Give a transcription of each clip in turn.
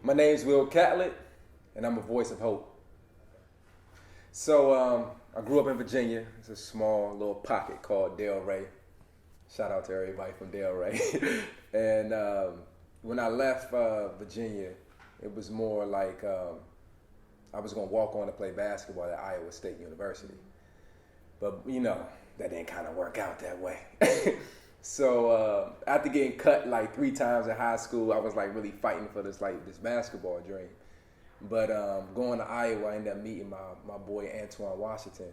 My name's Will Catlett, and I'm a voice of hope. So I grew up in Virginia. It's a small little pocket called Delray. Shout out to everybody from Delray. And when I left Virginia, it was more like I was going to walk on to play basketball at Iowa State University. But, you know, that didn't kind of work out that way. So after getting cut like 3 times in high school, I was like really fighting for this basketball dream. But going to Iowa, I ended up meeting my boy Antoine Washington,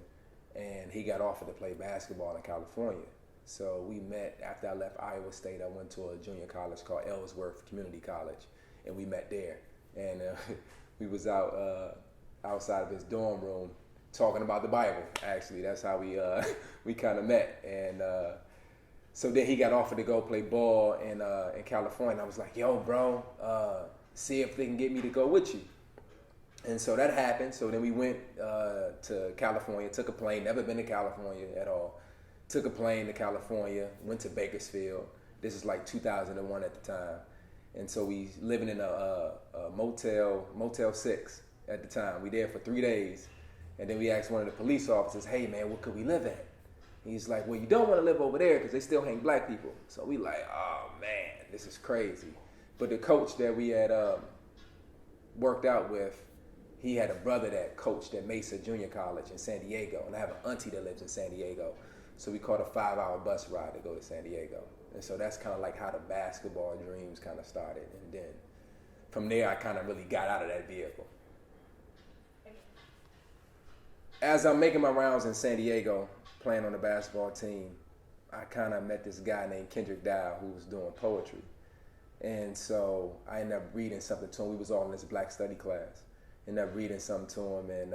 and he got offered to play basketball in California. So we met after I left Iowa State. I went to a junior college called Ellsworth Community College, and we met there. And we was outside of his dorm room talking about the Bible. Actually, that's how we kind of met. And so then he got offered to go play ball in California. I was like, yo, bro, see if they can get me to go with you. And so that happened. So then we went to California, took a plane, never been to California at all. Took a plane to California, went to Bakersfield. This is like 2001 at the time. And so we living in a Motel 6 at the time. We there for 3 days. And then we asked one of the police officers, hey man, what could we live at? He's like, well, you don't want to live over there because they still hang black people. So we like, oh man, this is crazy. But the coach that we had worked out with, he had a brother that coached at Mesa Junior College in San Diego. And I have an auntie that lives in San Diego. So we caught a 5-hour bus ride to go to San Diego. And so that's kind of like how the basketball dreams kind of started. And then from there, I kind of really got out of that vehicle. As I'm making my rounds in San Diego, playing on the basketball team, I kind of met this guy named Kendrick Dow who was doing poetry. And so I ended up reading something to him. We was all in this black study class. Ended up reading something to him, and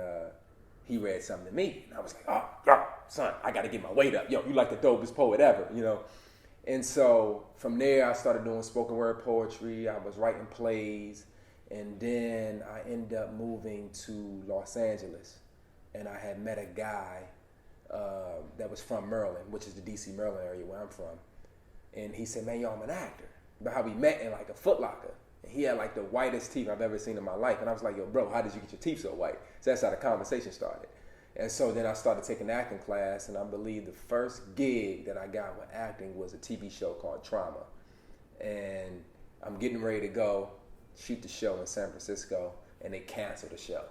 he read something to me. And I was like, oh, yo, son, I got to get my weight up. Yo, you like the dopest poet ever, you know? And so from there, I started doing spoken word poetry. I was writing plays. And then I ended up moving to Los Angeles. And I had met a guy that was from Maryland, which is the D.C., Maryland area where I'm from. And he said, man, yo, I'm an actor. But how we met in like a Foot Locker. And he had like the whitest teeth I've ever seen in my life. And I was like, yo, bro, how did you get your teeth so white? So that's how the conversation started. And so then I started taking acting class. And I believe the first gig that I got with acting was a TV show called Trauma. And I'm getting ready to go shoot the show in San Francisco. And they canceled the show.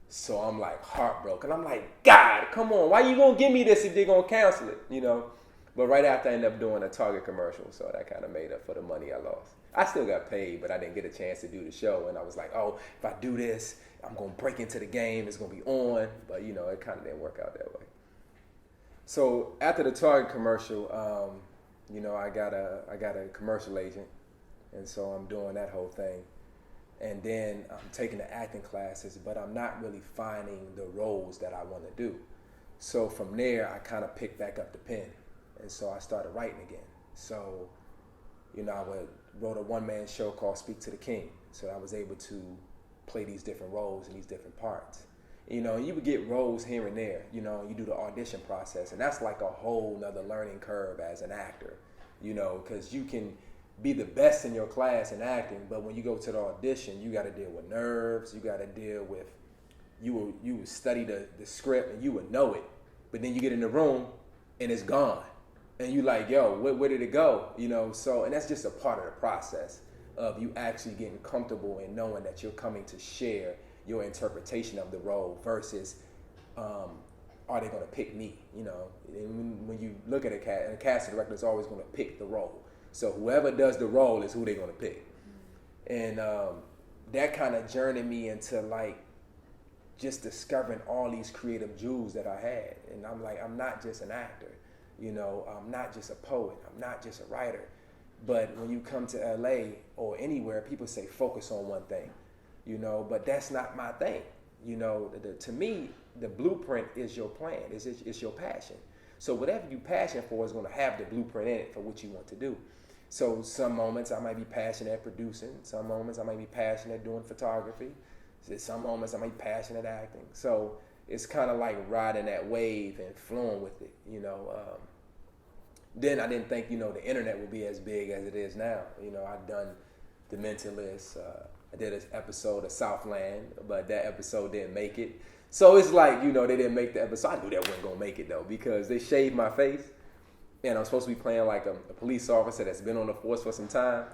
So I'm like heartbroken. I'm like, God, come on. Why you gonna give me this if they're gonna cancel it? You know? But right after I ended up doing a Target commercial. So that kind of made up for the money I lost. I still got paid, but I didn't get a chance to do the show. And I was like, oh, if I do this, I'm going to break into the game. It's going to be on. But, you know, it kind of didn't work out that way. So after the Target commercial, you know, I got a commercial agent. And so I'm doing that whole thing. And then I'm taking the acting classes, but I'm not really finding the roles that I want to do. So from there, I kind of picked back up the pen. And so I started writing again. So, you know, I wrote a one-man show called Speak to the King. So I was able to play these different roles in these different parts. You know, you would get roles here and there. You know, you do the audition process. And that's like a whole nother learning curve as an actor. You know, because you can be the best in your class in acting, but when you go to the audition, you got to deal with nerves. You got to deal with, you would study the script and you would know it. But then you get in the room and it's gone. And you like, yo, where did it go? You know, so, and that's just a part of the process of you actually getting comfortable and knowing that you're coming to share your interpretation of the role versus, are they going to pick me? You know, and when you look at a casting director is always going to pick the role. So whoever does the role is who they're going to pick. And that kind of journeyed me into like just discovering all these creative jewels that I had. And I'm like, I'm not just an actor. You know, I'm not just a poet. I'm not just a writer. But when you come to LA or anywhere, people say focus on one thing, you know, but that's not my thing. You know, to me, the blueprint is your plan. It's your passion. So whatever you're passionate for is going to have the blueprint in it for what you want to do. So some moments I might be passionate at producing. Some moments I might be passionate at doing photography. Some moments I might be passionate at acting. So it's kind of like riding that wave and flowing with it, you know. Then I didn't think, you know, the internet would be as big as it is now. You know, I've done The Mentalist. I did an episode of Southland, but that episode didn't make it. So it's like, they didn't make the episode. I knew that wasn't going to make it, though, because they shaved my face. And I'm supposed to be playing like a police officer that's been on the force for some time.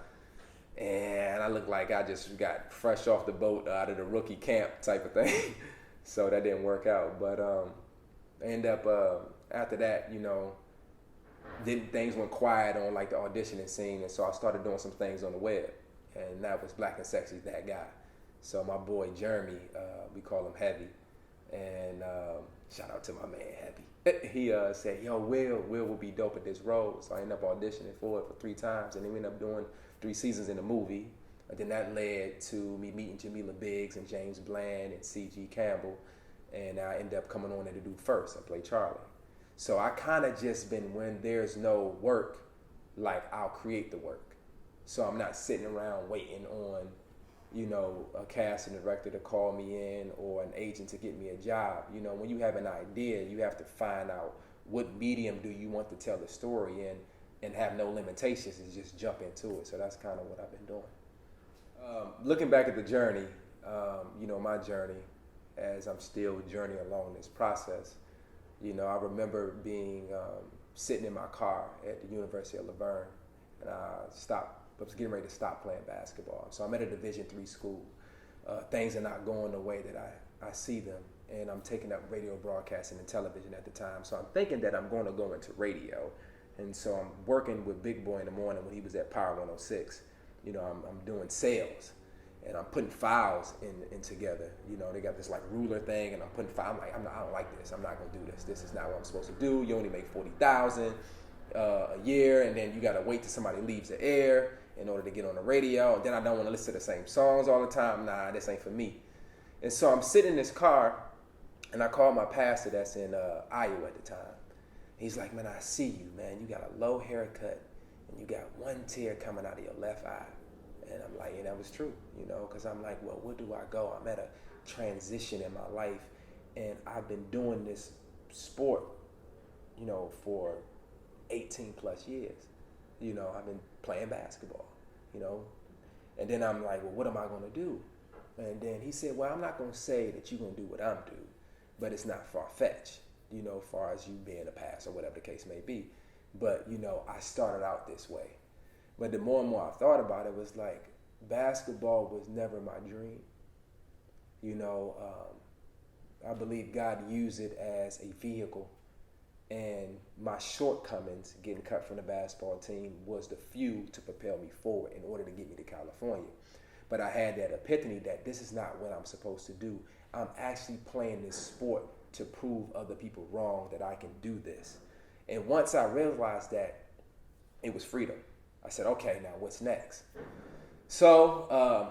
And I look like I just got fresh off the boat out of the rookie camp type of thing. So that didn't work out. But I ended up, after that, then things went quiet on like the auditioning scene. And so I started doing some things on the web. And that was Black and Sexy, that guy. So my boy Jeremy, we call him Heavy. And shout out to my man Heavy. He said, yo, Will will be dope at this role. So I ended up auditioning for it for 3 times. And then we ended up doing 3 seasons in the movie. And then that led to me meeting Jamila Biggs and James Bland and C.G. Campbell. And I ended up coming on there to do First. I played Charlie. So I kind of just been, when there's no work, like I'll create the work. So I'm not sitting around waiting on, a casting director to call me in or an agent to get me a job. When you have an idea, you have to find out what medium do you want to tell the story in and have no limitations and just jump into it. So that's kind of what I've been doing. Looking back at the journey, my journey as I'm still journeying along this process, I remember being sitting in my car at the University of Laverne, and I was getting ready to stop playing basketball. So I'm at a Division III school. Things are not going the way that I see them, and I'm taking up radio broadcasting and television at the time. So I'm thinking that I'm going to go into radio, and so I'm working with Big Boy in the morning when he was at Power 106. I'm doing sales, and I'm putting files in together. They got this like ruler thing, and I'm putting files. I'm like, I don't like this. I'm not going to do this. This is not what I'm supposed to do. You only make $40,000 a year, and then you got to wait till somebody leaves the air in order to get on the radio. And then I don't want to listen to the same songs all the time. Nah, this ain't for me. And so I'm sitting in this car, and I called my pastor that's in Iowa at the time. He's like, man, I see you, man. You got a low haircut, and you got one tear coming out of your left eye. And I'm like, yeah, that was true, because I'm like, well, where do I go? I'm at a transition in my life, and I've been doing this sport, for 18 plus years. I've been playing basketball, and then I'm like, well, what am I going to do? And then he said, well, I'm not going to say that you're going to do what I'm doing, but it's not far-fetched, as far as you being a pass or whatever the case may be. But, I started out this way. But the more and more I thought about it, it was like basketball was never my dream. I believe God used it as a vehicle. And my shortcomings, getting cut from the basketball team, was the fuel to propel me forward in order to get me to California. But I had that epiphany that this is not what I'm supposed to do. I'm actually playing this sport to prove other people wrong that I can do this. And once I realized that, it was freedom. I said, okay, now what's next? So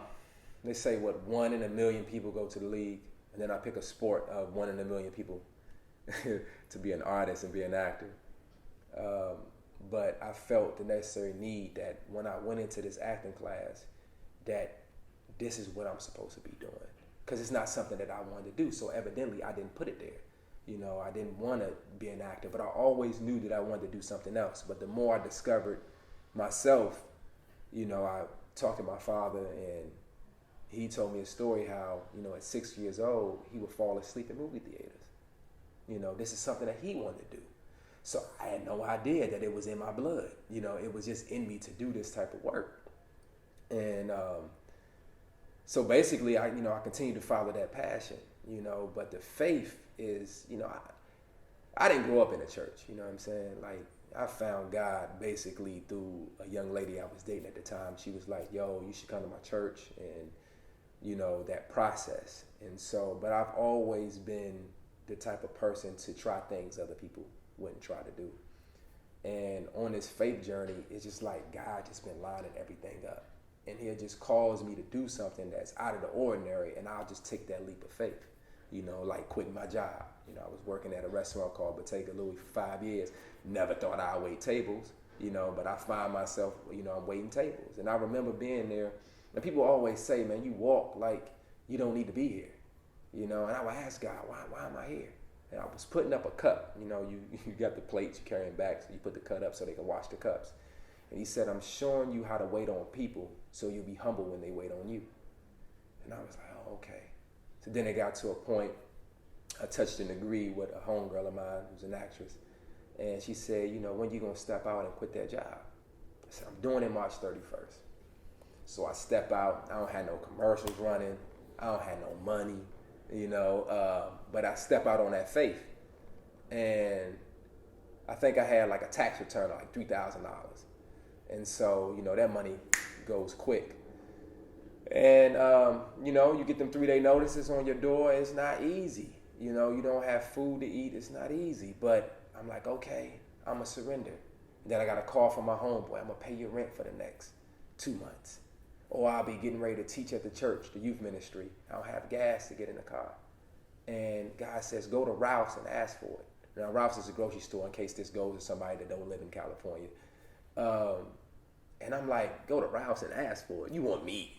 they say, 1 in a million people go to the league. And then I pick a sport of 1 in a million people to be an artist and be an actor. But I felt the necessary need that when I went into this acting class, that this is what I'm supposed to be doing. Because it's not something that I wanted to do. So evidently I didn't put it there. I didn't want to be an actor, but I always knew that I wanted to do something else. But the more I discovered myself, I talked to my father, and he told me a story how, at 6 years old, he would fall asleep in movie theaters. This is something that he wanted to do. So I had no idea that it was in my blood. It was just in me to do this type of work. And so basically, I continued to follow that passion, but the faith is, I didn't grow up in a church, you know what I'm saying? Like, I found God basically through a young lady I was dating at the time. She was like, yo, you should come to my church, and, that process. And so, but I've always been the type of person to try things other people wouldn't try to do. And on this faith journey, it's just like God just been lining everything up. And he'll just cause me to do something that's out of the ordinary, and I'll just take that leap of faith, like quitting my job. I was working at a restaurant called Bottega Louie for 5 years. Never thought I'd wait tables, but I find myself, I'm waiting tables. And I remember being there, and people always say, man, you walk like you don't need to be here, and I would ask God, why am I here? And I was putting up a cup, you got the plates you're carrying back, so you put the cup up so they can wash the cups. And he said, I'm showing you how to wait on people so you'll be humble when they wait on you. And I was like, oh, okay. So then it got to a point, I touched and agreed with a homegirl of mine who's an actress. And she said, you know, when you going to step out and quit that job? I said, I'm doing it March 31st. So I step out. I don't have no commercials running. I don't have no money, you know, but I step out on that faith. And I think I had like a tax return of like $3,000. And so, you know, that money goes quick. And, you know, you get them 3-day notices on your door. It's not easy. You know, you don't have food to eat. It's not easy. But I'm like, okay, I'm going to surrender. And then I got a call from my homeboy. I'm going to pay your rent for the next 2 months. Or I'll be getting ready to teach at the church, the youth ministry. I don't have gas to get in the car. And God says, go to Ralph's and ask for it. Now, Ralph's is a grocery store in case this goes to somebody that don't live in California. And I'm like, go to Ralph's and ask for it. You want me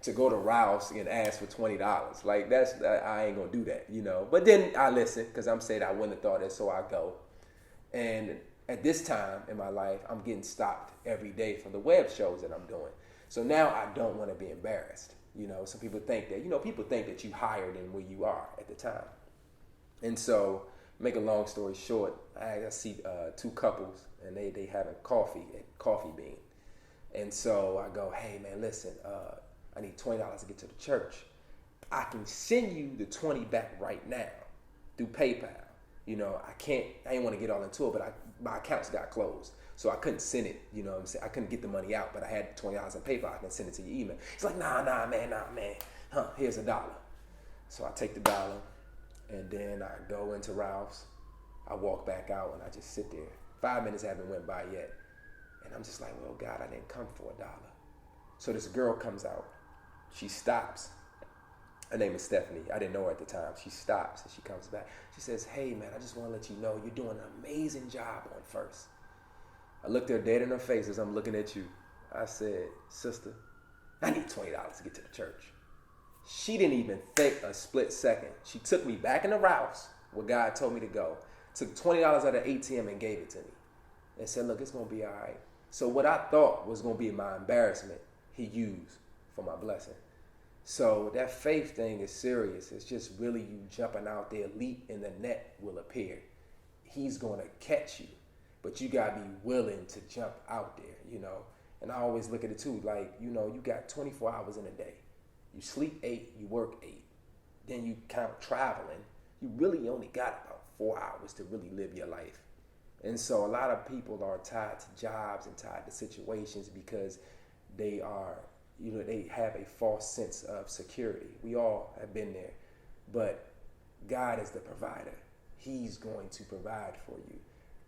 to go to Ralph's and ask for $20? Like, I ain't going to do that, you know. But then I listen because I'm saying I wouldn't have thought that, so I go. And at this time in my life, I'm getting stopped every day from the web shows that I'm doing. So now I don't want to be embarrassed. You know, some people think that, you know, people think that you higher than where you are at the time. And so, make a long story short, I see 2 couples and they having coffee at Coffee Bean. And so I go, hey man, listen, I need $20 to get to the church. I can send you the 20 back right now through PayPal. You know, I didn't want to get all into it, but my accounts got closed. So I couldn't send it, you know what I'm saying? I couldn't get the money out, but I had $20 in PayPal. I can send it to your email. He's like, nah, man. Here's $1. So I take the $1 and then I go into Ralph's. I walk back out and I just sit there. 5 minutes haven't went by yet. And I'm just like, well, God, I didn't come for $1. So this girl comes out. She stops. Her name is Stephanie. I didn't know her at the time. She stops and she comes back. She says, hey, man, I just want to let you know you're doing an amazing job on First. I looked her dead in her face as I'm looking at you. I said, sister, I need $20 to get to the church. She didn't even think a split second. She took me back in the Ralph's where God told me to go, took $20 out of the ATM and gave it to me and said, look, it's going to be all right. So what I thought was going to be my embarrassment, he used for my blessing. So that faith thing is serious. It's just really you jumping out there, leap and the net will appear. He's going to catch you, but you got to be willing to jump out there, you know. And I always look at it too, like, you know, you got 24 hours in a day. You sleep 8, you work 8. Then you count traveling. You really only got about 4 hours to really live your life. And so a lot of people are tied to jobs and tied to situations because they are, you know, they have a false sense of security. We all have been there. But God is the provider. He's going to provide for you.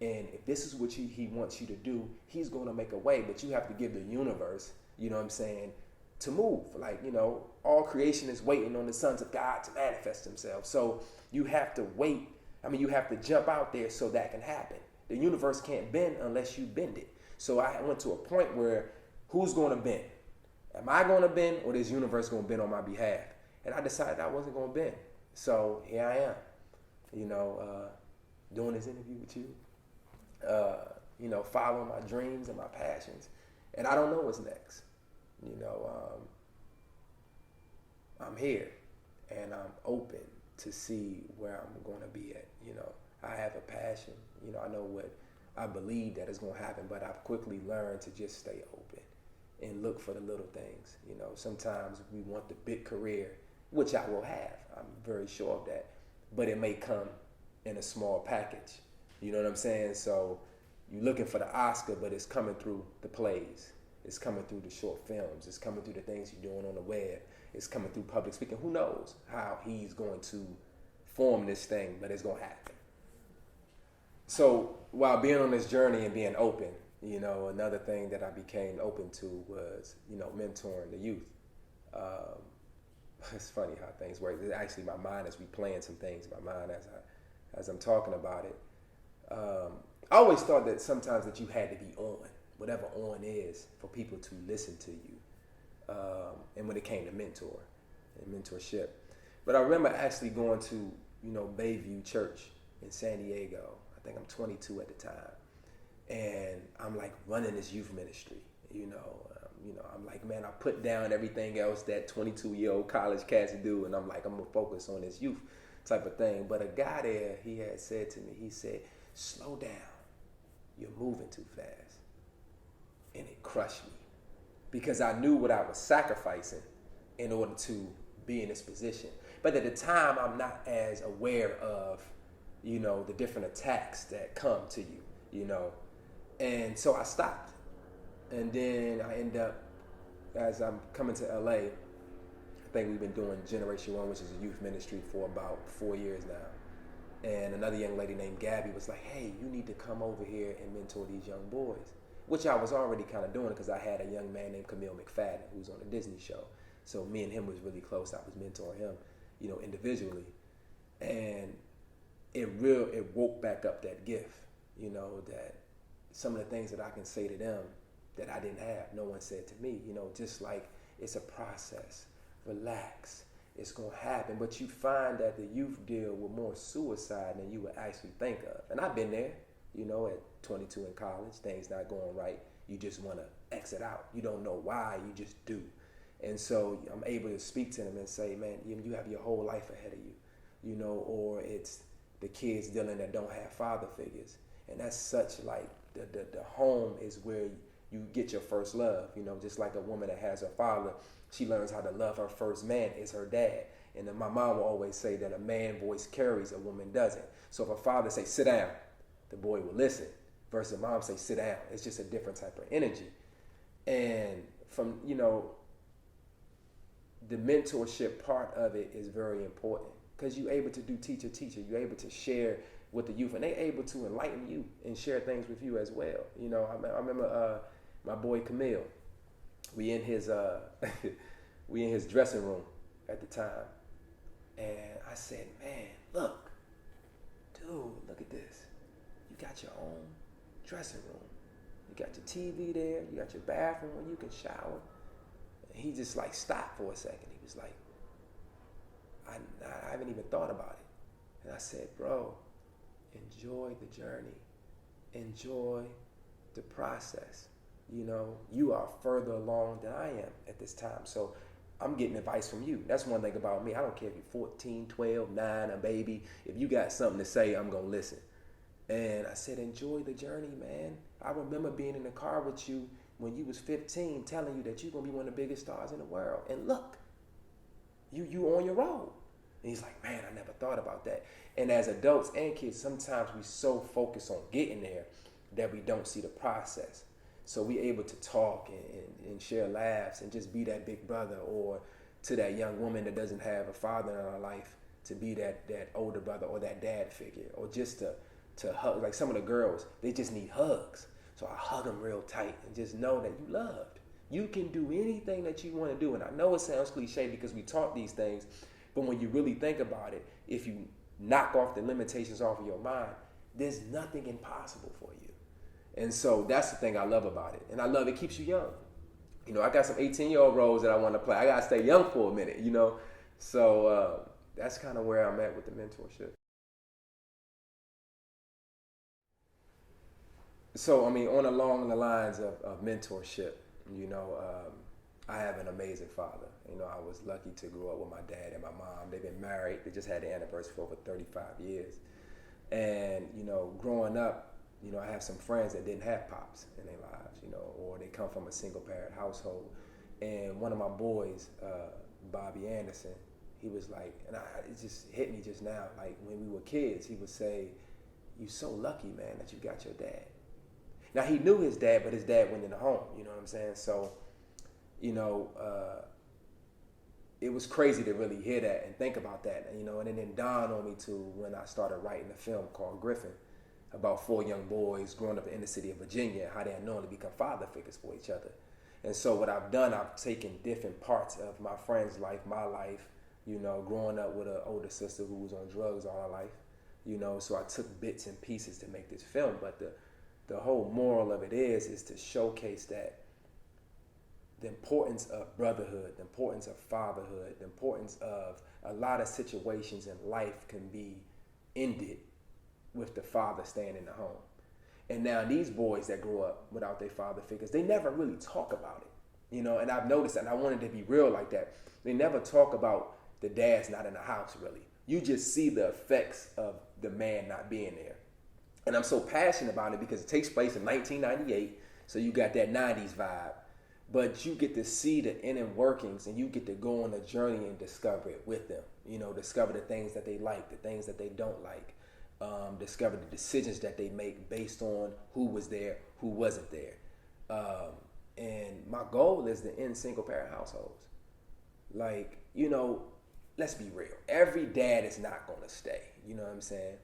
And if this is what he wants you to do, he's going to make a way. But you have to give the universe, you know what I'm saying, to move. Like, you know, all creation is waiting on the sons of God to manifest themselves. So you have to wait. I mean, you have to jump out there so that can happen. The universe can't bend unless you bend it. So I went to a point where who's going to bend? Am I going to bend or is universe going to bend on my behalf? And I decided I wasn't going to bend. So here I am, you know, doing this interview with you, you know, following my dreams and my passions. And I don't know what's next. You know, I'm here and I'm open to see where I'm going to be at. You know, I have a passion. You know, I know what I believe that is going to happen, but I've quickly learned to just stay open and look for the little things. You know, sometimes we want the big career, which I will have. I'm very sure of that. But it may come in a small package. You know what I'm saying? So you're looking for the Oscar, but it's coming through the plays. It's coming through the short films. It's coming through the things you're doing on the web. It's coming through public speaking. Who knows how he's going to form this thing, but it's going to happen. So while being on this journey and being open, you know, another thing that I became open to was, you know, mentoring the youth. It's funny how things work. Actually, my mind is replaying some things in my mind as I'm talking about it. I always thought that sometimes that you had to be on, whatever on is, for people to listen to you. And when it came to mentor and mentorship. But I remember actually going to, you know, Bayview Church in San Diego. I think I'm 22 at the time. and I'm like running this youth ministry. I'm like, man, I put down everything else that 22-year-old college cats do, and I'm like, I'm gonna focus on this youth type of thing. But a guy there, he had said to me, he said, slow down, you're moving too fast. And it crushed me because I knew what I was sacrificing in order to be in this position. But at the time, I'm not as aware of, the different attacks that come to you. And so I stopped. And then I end up, as I'm coming to LA, I think we've been doing Generation 1, which is a youth ministry, for about 4 years now. And another young lady named Gabby was like, hey, you need to come over here and mentor these young boys, which I was already kind of doing because I had a young man named Camille McFadden who was on a Disney show. So me and him was really close. I was mentoring him, individually. And it woke back up that gift, that some of the things that I can say to them that I didn't have, no one said to me, just like it's a process, relax, it's gonna happen. But you find that the youth deal with more suicide than you would actually think of. And I've been there, at 22 in college, things not going right. You just wanna exit out. You don't know why, you just do. And so I'm able to speak to them and say, man, you have your whole life ahead of you, or it's the kids dealing that don't have father figures. And that's such like, the home is where you get your first love, just like a woman that has her father, she learns how to love her first man is her dad. And then my mom will always say that a man voice carries, a woman doesn't. So if a father say, sit down, the boy will listen, versus mom say, sit down. It's just a different type of energy. And from, the mentorship part of it is very important because you're able to do teacher, you're able to share with the youth, and they're able to enlighten you and share things with you as well. I remember my boy Camille. We in his dressing room at the time, and I said, "Man, look at this. You got your own dressing room. You got your TV there. You got your bathroom where you can shower." And he just like stopped for a second. He was like, "I haven't even thought about it." And I said, "Bro, enjoy the journey. Enjoy the process. You are further along than I am at this time. So I'm getting advice from you. That's one thing about me. I don't care if you're 14, 12, 9, a baby. If you got something to say, I'm going to listen." And I said, enjoy the journey, man. I remember being in the car with you when you was 15, telling you that you're going to be one of the biggest stars in the world. And look, you on your road. And he's like, man, I never thought about that. And as adults and kids, sometimes we so focus on getting there that we don't see the process. So we able to talk and share laughs and just be that big brother, or to that young woman that doesn't have a father in her life, to be that older brother or that dad figure, or just to hug. Like some of the girls, they just need hugs. So I hug them real tight and just know that you loved. You can do anything that you want to do. And I know it sounds cliche because we taught these things, but when you really think about it, if you knock off the limitations off of your mind, there's nothing impossible for you. And so that's the thing I love about it. And I love it keeps you young. I got some 18-year-old roles that I want to play. I got to stay young for a minute, So that's kind of where I'm at with the mentorship. So, on along the lines of mentorship, I have an amazing father. I was lucky to grow up with my dad and my mom. They've been married. They just had the anniversary for over 35 years. And, growing up, I have some friends that didn't have pops in their lives, or they come from a single parent household. And one of my boys, Bobby Anderson, he was like, and it just hit me just now, like when we were kids, he would say, "You so lucky, man, that you got your dad." Now he knew his dad, but his dad went in the home, you know what I'm saying? So, it was crazy to really hear that and think about that, and it didn't dawn on me too when I started writing a film called Griffin, about 4 young boys growing up in the city of Virginia, how they unknowingly become father figures for each other. And so what I've done, I've taken different parts of my friend's life, my life, growing up with an older sister who was on drugs all her life, so I took bits and pieces to make this film. But the whole moral of it is to showcase that the importance of brotherhood, the importance of fatherhood, the importance of a lot of situations in life can be ended with the father staying in the home. And now these boys that grow up without their father figures, they never really talk about it, and I've noticed that, and I wanted to be real like that. They never talk about the dad's not in the house, really. You just see the effects of the man not being there. And I'm so passionate about it because it takes place in 1998, so you got that 90s vibe. But you get to see the inner workings, and you get to go on a journey and discover it with them. Discover the things that they like, the things that they don't like. Discover the decisions that they make based on who was there, who wasn't there. And my goal is to end single parent households. Like, let's be real. Every dad is not going to stay. You know what I'm saying?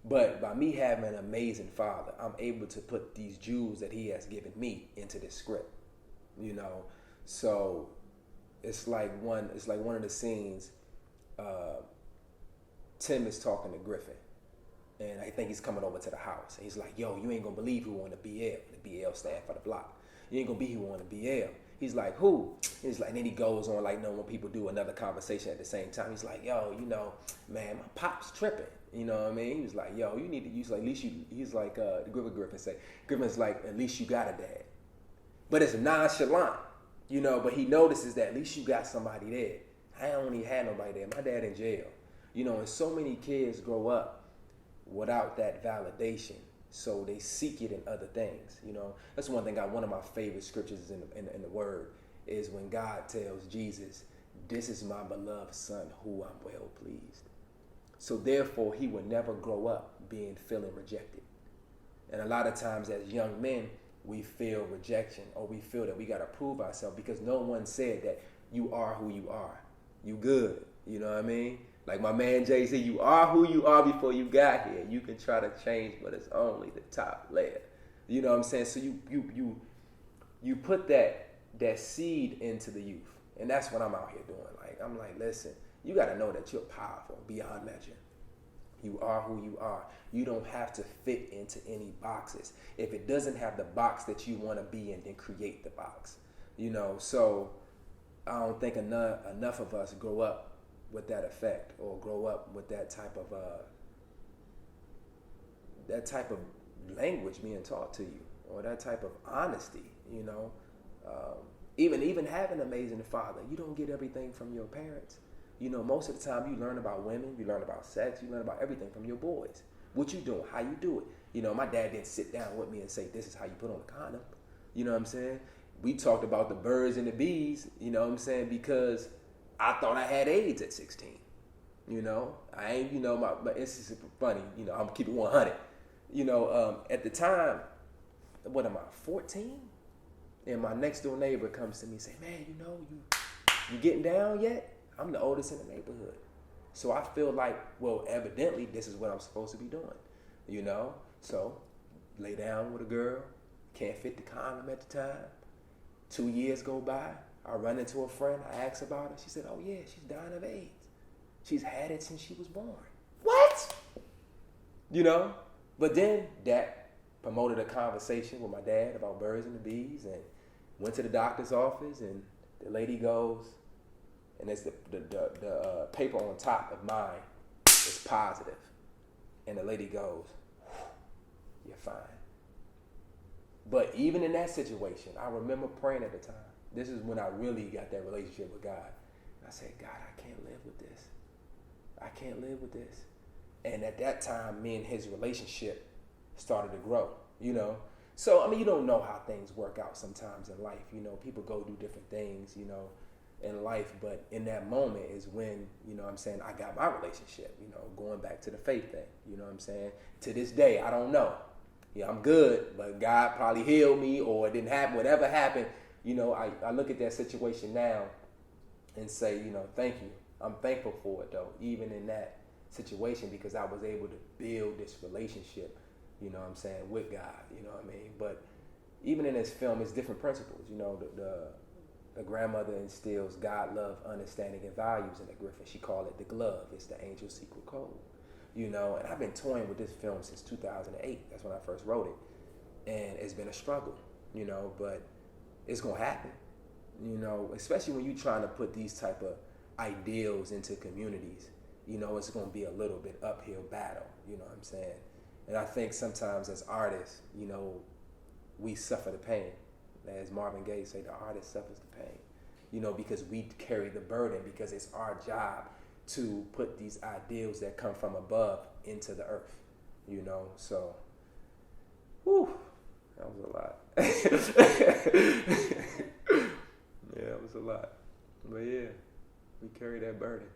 But by me having an amazing father, I'm able to put these jewels that he has given me into this script. So it's like one of the scenes. Tim is talking to Griffin, and I think he's coming over to the house, and he's like, "Yo, you ain't gonna believe who on the BL. The BL stand for the block. You ain't gonna be who on the BL." He's like, "Who?" He's like, and then he goes on like when people do another conversation at the same time. He's like, "Yo, man, my pop's tripping." You know what I mean? He was like, "Yo, you need to use like at least you." He's like, Griffin's like, "At least you got a dad." But it's nonchalant, but he notices that at least you got somebody there. I don't even have nobody there. My dad in jail. And so many kids grow up without that validation. So they seek it in other things. That's one thing. One of my favorite scriptures in the Word is when God tells Jesus, "This is my beloved son who I'm well pleased." So therefore, he will never grow up feeling rejected. And a lot of times as young men, we feel rejection, or we feel that we got to prove ourselves because no one said that you are who you are. You good. You know what I mean? Like my man Jay-Z, you are who you are before you got here. You can try to change, but it's only the top layer. You know what I'm saying? So you put that seed into the youth. And that's what I'm out here doing. Like, I'm like, listen, you got to know that you're powerful beyond measure. You are who you are. You don't have to fit into any boxes. If it doesn't have the box that you want to be in, then create the box. So I don't think enough of us grow up with that effect, or grow up with that type of language being taught to you, or that type of honesty. Even having an amazing father, you don't get everything from your parents. Most of the time you learn about women, you learn about sex, you learn about everything from your boys. What you doing, how you do it. My dad didn't sit down with me and say, "This is how you put on a condom." You know what I'm saying? We talked about the birds and the bees, because I thought I had AIDS at 16. I ain't, it's just funny, I'm keeping 100. At the time, what am I, 14? And my next door neighbor comes to me and say, "Man, you getting down yet?" I'm the oldest in the neighborhood. So I feel like, well, evidently this is what I'm supposed to be doing, So lay down with a girl, can't fit the condom at the time. 2 years go by, I run into a friend, I ask about her. She said, "Oh yeah, she's dying of AIDS. She's had it since she was born." What? But then that promoted a conversation with my dad about birds and the bees, and went to the doctor's office, and the lady goes, and it's the paper on top of mine is positive. And the lady goes, "You're fine." But even in that situation, I remember praying at the time. This is when I really got that relationship with God. And I said, "God, I can't live with this. I can't live with this." And at that time, me and his relationship started to grow, So, you don't know how things work out sometimes in life. People go do different things, in life. But in that moment is when, I got my relationship, going back to the faith thing, To this day, I don't know. I'm good, but God probably healed me, or it didn't happen. Whatever happened, I look at that situation now and say, thank you. I'm thankful for it, though, even in that situation, because I was able to build this relationship, with God, But even in this film, it's different principles. The grandmother instills God, love, understanding, and values in the Griffin. She called it the glove. It's the angel's secret code. And I've been toying with this film since 2008. That's when I first wrote it. And it's been a struggle, but it's going to happen, especially when you're trying to put these type of ideals into communities. It's going to be a little bit uphill battle, And I think sometimes as artists, you know, we suffer the pain. As Marvin Gaye say, the artist suffers the pain. You know, because we carry the burden, because it's our job to put these ideals that come from above into the earth. You know, so, whew, that was a lot. Yeah, it was a lot. But yeah, we carry that burden.